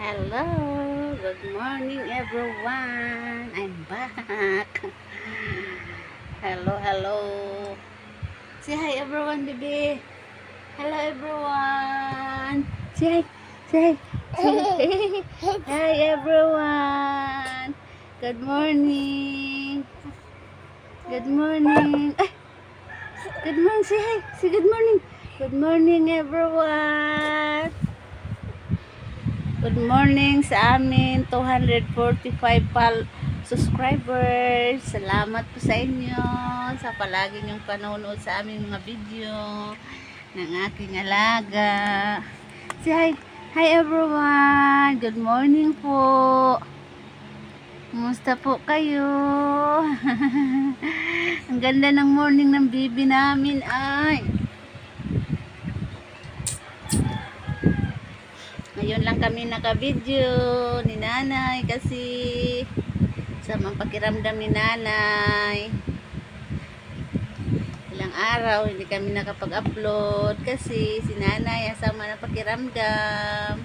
Hello, good morning everyone. I'm back. Hello. Say hi everyone, baby. Hello everyone. Say hi. Hi everyone. Good morning. Good morning. Ay, good morning. Say hi. Say good morning. Good morning everyone. Good morning sa amin 245 subscribers. Salamat po sa inyo sa palagi niyong panonood sa aming mga video ng aking alaga. Say hi. Hi everyone. Good morning po. Kumusta po kayo? Ang ganda ng morning ng bibi namin ay. Ngayon lang kami naka-video ni nanay kasi sa pakiramdam ni nanay. Ilang araw hindi kami nakapag-upload kasi si nanay asama na pakiramdam.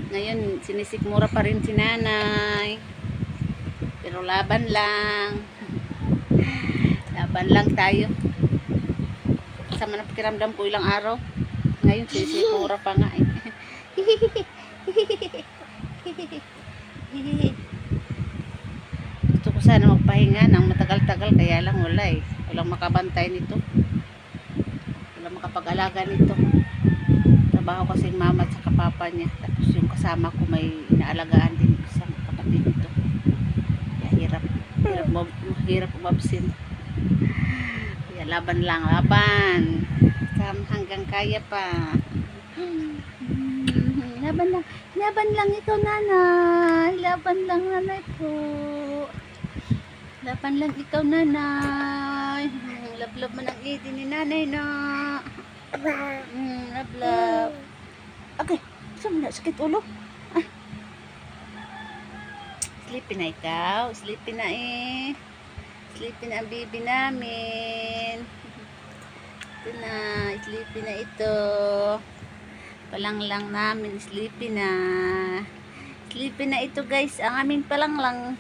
Ngayon sinisikmura pa rin si nanay. Pero laban lang. Laban lang tayo. Asama na pakiramdam ko ilang araw. Ngayon sinisikmura pa nga eh. Gusto ko sana magpahinga ng matagal-tagal kaya lang wala eh. Walang makabantay nito. Walang makapag-alaga nito. Trabaho kasi yung mama at saka papa niya. Tapos yung kasama ko may inaalagaan din isang kapatid nito. Kaya hirap umabsent. Kaya laban lang, laban. Hanggang kaya pa. Laban lang ikaw nanay. Laban lang nanay po. Laban lang ikaw nanay. Lablab man ang ngiti ni nanay na. Lablab. Okay, saan na sakit ulo? Ay. Sleepy na ikaw. Sleepy na eh. Sleepy na ang baby namin. Ito na, sleepy na ito. Palang lang namin, sleepy na. Sleepy na ito guys. Ang amin palang lang.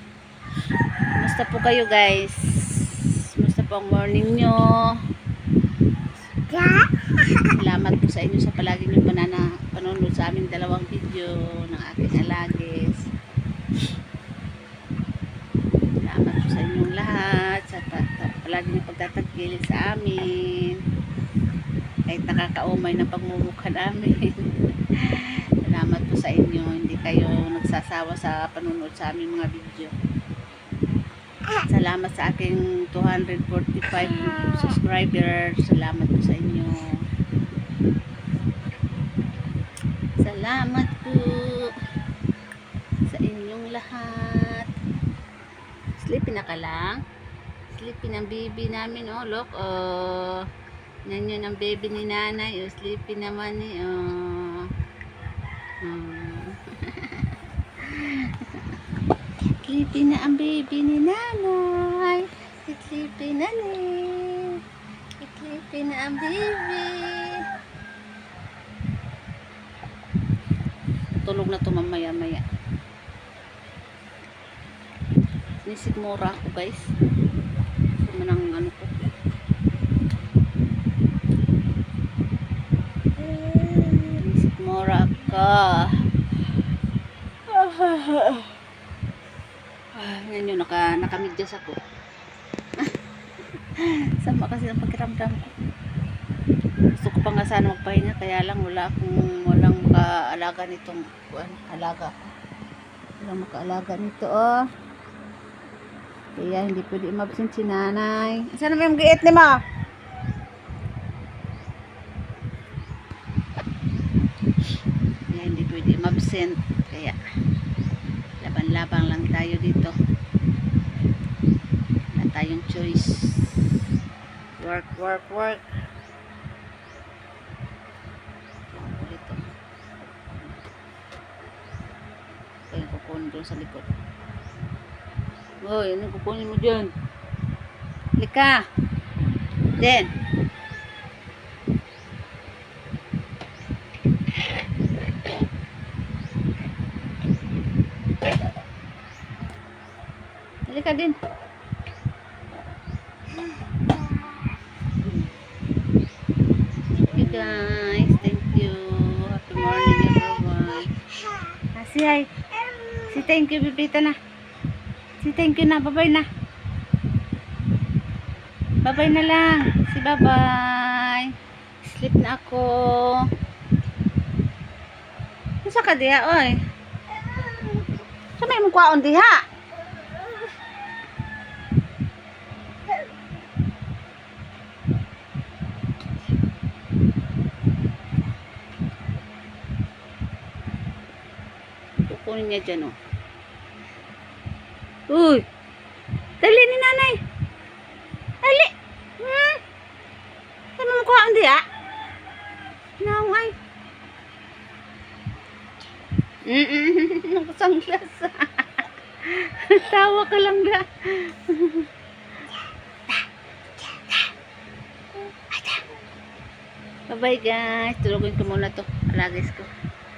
Kumusta po kayo guys? Kumusta po ang morning nyo? Salamat po sa inyo sa palagi nyo panonood sa aming dalawang video ng aking alagis. Salamat po sa inyong lahat sa palagi nyo pagtatagkilit sa amin. Kahit nakakaumay na pagmumukha namin. Salamat po sa inyo. Hindi kayo nagsasawa sa panonood sa aming mga video. Salamat sa aking 245 subscribers. Salamat po sa inyo. Salamat po sa inyong lahat. Sleepy na ka lang? Sleepy ng baby namin. Oh, look. Oh. Yan ang baby ni nanay. Oh, sleepy naman eh. Oh. Sleepy na ang baby ni nanay. Sleepy na ni. Sleepy na ang baby. Tulog na to mamaya-maya. Nisigmura ako guys. Manang ano ko. Nisigmura ka. Ngayon yun, nakamidyas ako. Sama kasi ng pakiramdam ko. Gusto ko pa nga sana magpahinga, kaya lang walang makaalaga nitong alaga ko. Walang makaalaga nito, oh. Kaya hindi pwede umabsent si nanay. Saan naman yung giit ni ma? Kaya hindi pwede umabsent. Kaya laban-labang lang tayo dito. Wala tayong choice. Work. Dito. Kaya kukunin doon sa likod. Hoy, ano kukunin mo dyan? Lika. Den. ka din. Thank you guys. Thank you. Happy morning everyone. Si hi. Si thank you, Bibita na. Si thank you na. Bye-bye na. Bye-bye na lang. Si bye-bye. Sleep na ako. Nasa ka diha, oy? Sa may mukhaon diha? Kukunin niya dyan, oh. Uy! Dali ni nanay! Dali! Sa may mukhaon diha? Naungay. Nakasanglas. Tawa ka lang na. Bye bye guys. Tulogin ko muna to. Alagis ko.